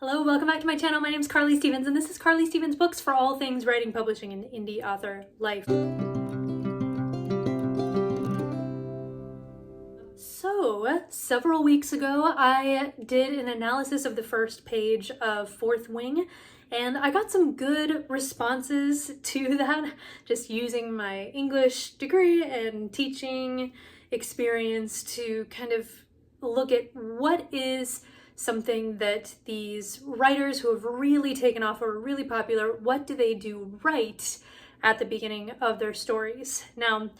Hello, welcome back to my channel. My name is Carly Stevens, and this is Carly Stevens Books for all things writing, publishing, and indie author life. So, several weeks ago, I did an analysis of the first page of Fourth Wing, and I got some good responses to that, just using my English degree and teaching experience to kind of look at what is something that these writers who have really taken off or are really popular, what do they do right at the beginning of their stories? Now,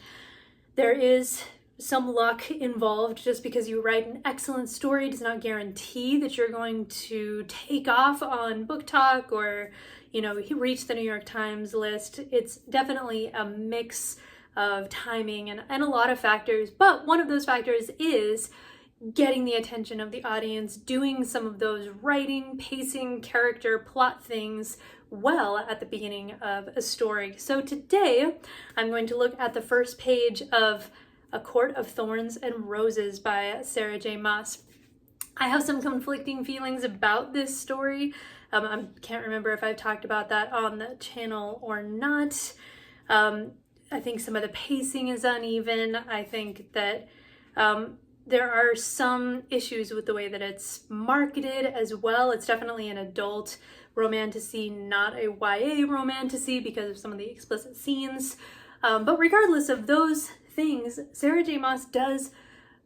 there is some luck involved. Just because you write an excellent story does not guarantee that you're going to take off on Book Talk or, reach the New York Times list. It's definitely a mix of timing and a lot of factors, but one of those factors is getting the attention of the audience, doing some of those writing, pacing, character, plot things well at the beginning of a story. So today, I'm going to look at the first page of A Court of Thorns and Roses by Sarah J Maas. I have some conflicting feelings about this story. I can't remember if I've talked about that on the channel or not. I think some of the pacing is uneven. I think that there are some issues with the way that it's marketed as well. It's definitely an adult romantasy, not a YA romantasy because of some of the explicit scenes. But regardless of those things, Sarah J Maas does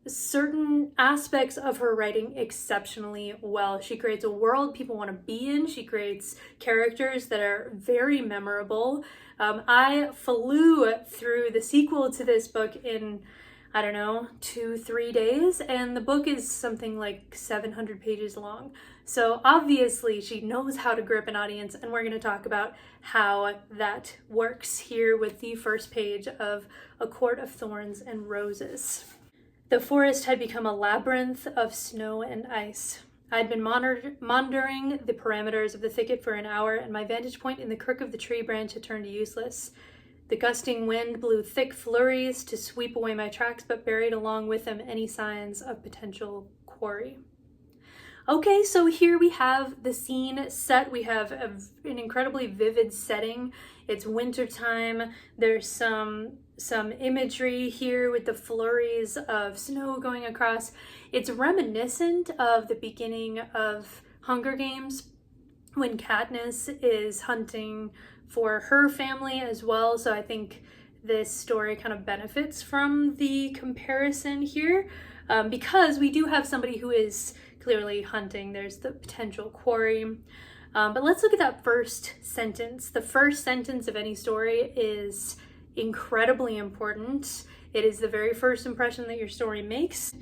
certain aspects of her writing exceptionally well. She creates a world people want to be in. She creates characters that are very memorable. I flew through the sequel to this book in 2-3 days, and the book is something like 700 pages long. So obviously she knows how to grip an audience, and we're going to talk about how that works here with the first page of A Court of Thorns and Roses. The forest had become a labyrinth of snow and ice. I'd been monitoring the parameters of the thicket for an hour, and my vantage point in the crook of the tree branch had turned useless. The gusting wind blew thick flurries to sweep away my tracks, but buried along with them any signs of potential quarry. Okay, so here we have the scene set. We have an incredibly vivid setting. It's wintertime. There's some imagery here with the flurries of snow going across. It's reminiscent of the beginning of Hunger Games when Katniss is hunting for her family as well. So I think this story kind of benefits from the comparison here because we do have somebody who is clearly hunting. There's the potential quarry. But let's look at that first sentence. The first sentence of any story is incredibly important. It is the very first impression that your story makes.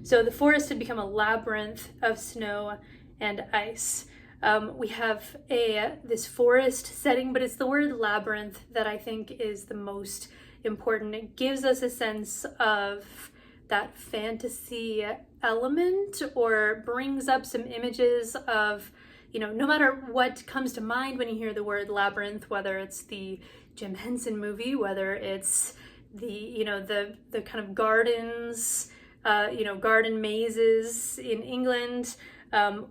So the forest had become a labyrinth of snow and ice. We have this forest setting, but it's the word labyrinth that I think is the most important. It gives us a sense of that fantasy element, or brings up some images of, no matter what comes to mind when you hear the word labyrinth, whether it's the Jim Henson movie, whether it's the kind of gardens, garden mazes in England,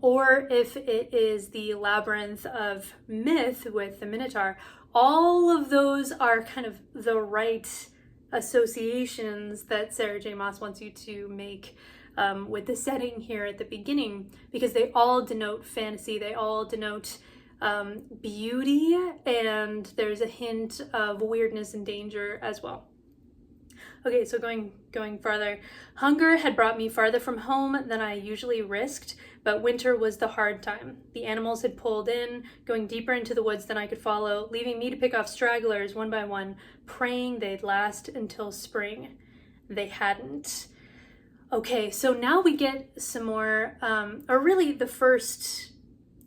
or if it is the labyrinth of myth with the Minotaur. All of those are kind of the right associations that Sarah J Maas wants you to make with the setting here at the beginning, because they all denote fantasy, they all denote beauty, and there's a hint of weirdness and danger as well. Okay, so going farther. Hunger had brought me farther from home than I usually risked, but winter was the hard time. The animals had pulled in, going deeper into the woods than I could follow, leaving me to pick off stragglers one by one, praying they'd last until spring. They hadn't. Okay, so now we get some more, or really the first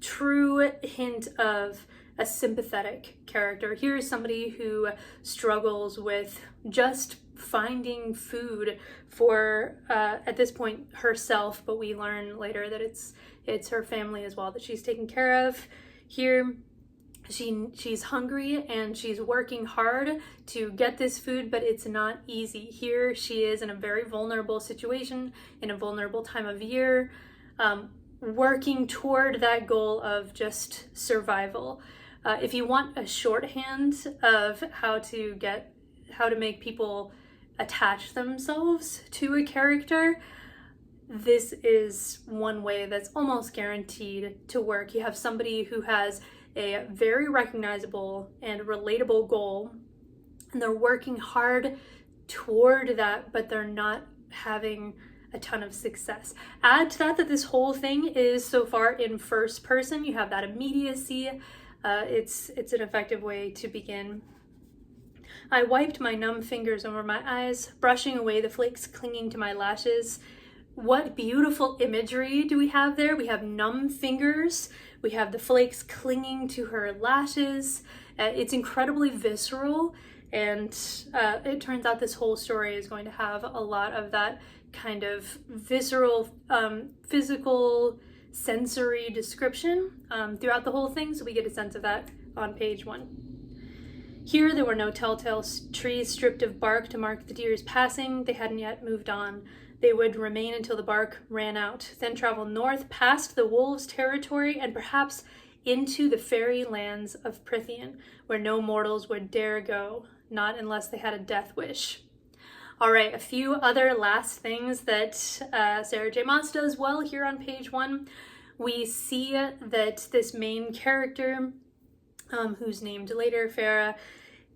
true hint of a sympathetic character. Here is somebody who struggles with just finding food for, at this point, herself, but we learn later that it's her family as well that she's taking care of. Here, she's hungry and she's working hard to get this food, but it's not easy. Here she is in a very vulnerable situation, in a vulnerable time of year. working toward that goal of just survival. If you want a shorthand of how to make people attach themselves to a character, this is one way that's almost guaranteed to work. You have somebody who has a very recognizable and relatable goal, and they're working hard toward that, but they're not having a ton of success. Add to that this whole thing is so far in first person. You have that immediacy. It's an effective way to begin. I wiped my numb fingers over my eyes, brushing away the flakes clinging to my lashes. What beautiful imagery do we have there? We have numb fingers. We have the flakes clinging to her lashes. It's incredibly visceral, and it turns out this whole story is going to have a lot of that kind of visceral, physical, sensory description throughout the whole thing, so we get a sense of that on page 1. Here there were no telltale trees stripped of bark to mark the deer's passing. They hadn't yet moved on. They would remain until the bark ran out, then travel north past the wolves' territory and perhaps into the fairy lands of Prythian, where no mortals would dare go, not unless they had a death wish. All right, a few other last things that Sarah J Maas does well here on page 1. We see that this main character, who's named later Farah,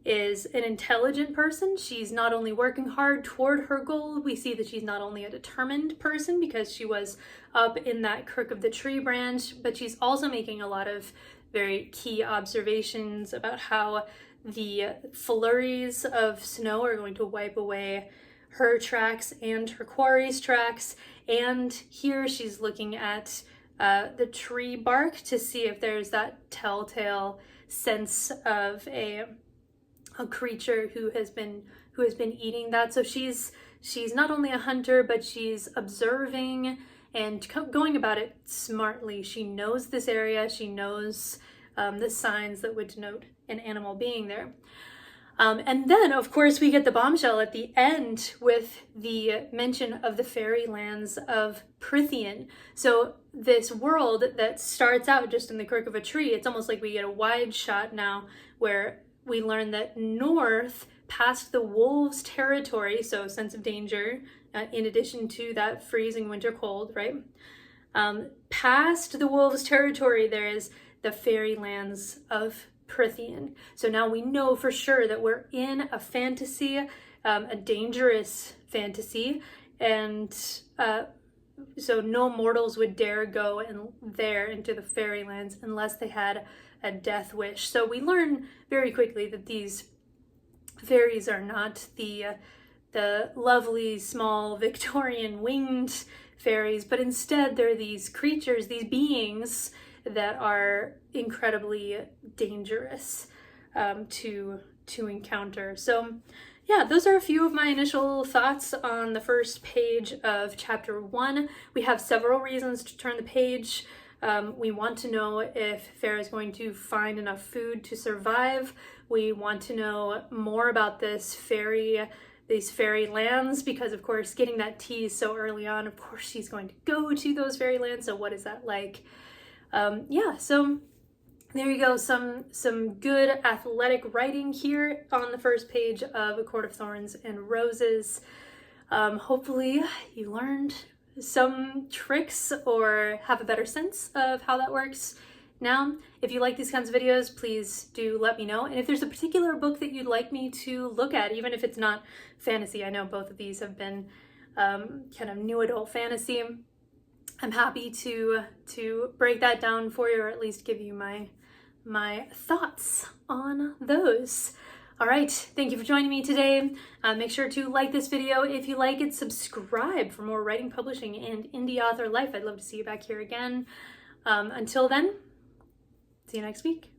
is an intelligent person. She's not only working hard toward her goal, we see that she's not only a determined person because she was up in that crook of the tree branch, but she's also making a lot of very key observations about how the flurries of snow are going to wipe away her tracks and her quarry's tracks. And here she's looking at the tree bark to see if there's that telltale sense of a creature who has been eating that. So she's not only a hunter, but she's observing and going about it smartly. She knows this area. She knows the signs that would denote an animal being there. And then, of course, we get the bombshell at the end with the mention of the fairy lands of Prythian. So this world that starts out just in the crook of a tree, it's almost like we get a wide shot now where we learn that north, past the wolves' territory, so sense of danger, in addition to that freezing winter cold, right? Past the wolves' territory, there is the fairy lands of Prythian. So now we know for sure that we're in a fantasy, a dangerous fantasy, and so no mortals would dare go there into the fairy lands unless they had a death wish. So we learn very quickly that these fairies are not the lovely small Victorian winged fairies, but instead they're these creatures, these beings that are incredibly dangerous to encounter. So yeah, those are a few of my initial thoughts on the first page of chapter 1. We have several reasons to turn the page. We want to know if Farah is going to find enough food to survive. We want to know more about these fairy lands, because of course getting that tease so early on, of course she's going to go to those fairy lands. So what is that like? Yeah, so there you go, some good athletic writing here on the first page of A Court of Thorns and Roses. Hopefully you learned some tricks or have a better sense of how that works. Now, if you like these kinds of videos, please do let me know. And if there's a particular book that you'd like me to look at, even if it's not fantasy, I know both of these have been kind of new adult fantasy, I'm happy to break that down for you, or at least give you my thoughts on those. All right, thank you for joining me today. Make sure to like this video if you like it, subscribe for more writing, publishing, and indie author life. I'd love to see you back here again. Until then, see you next week.